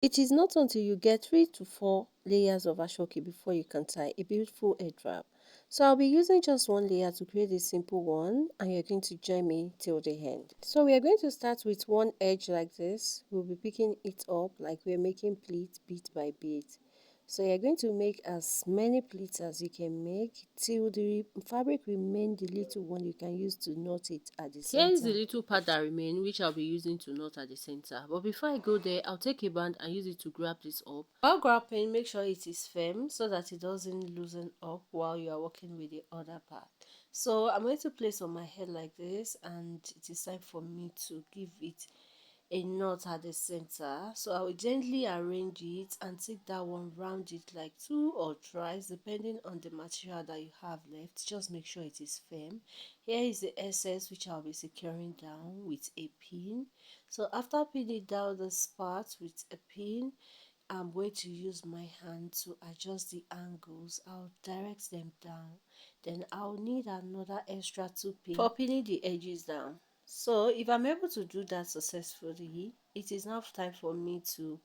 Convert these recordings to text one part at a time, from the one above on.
It is not until you get 3 to 4 layers of ashoke before you can tie a beautiful head wrap. So I'll be using just one layer to create a simple one, and you're going to join me till the end. So we are going to start with one edge like this. We'll be picking it up like we're making pleats bit by bit. So you're going to make as many pleats as you can make till the fabric remain the little one you can use to knot it at the Here is the center. little part that remain, which I'll be using to knot at the center. But before I go there, I'll take a band and use it to grab this up. While grabbing, make sure it is firm so that it doesn't loosen up while you are working with the other part. So I'm going to place on my head like this, and it is time for me to give it a knot at the center. So I will gently arrange it and take that one, round it like 2 or thrice depending on the material that you have left. Just make sure it is firm. Here is the excess which I'll be securing down with a pin. So after pinning down this part with a pin, I'm going to use my hand to adjust the angles. I'll direct them down. Then I'll need another extra 2 pins for pinning the edges down. So if I'm able to do that successfully, it is now time for me to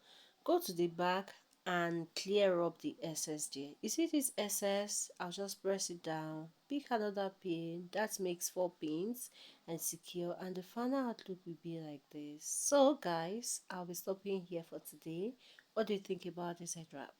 go to the back and clear up the excess there. You see this excess? I'll just press it down, pick another pin, that makes 4 pins, and secure, and the final outlook will be like this. So guys, I'll be stopping here for today. What do you think about this head wrap?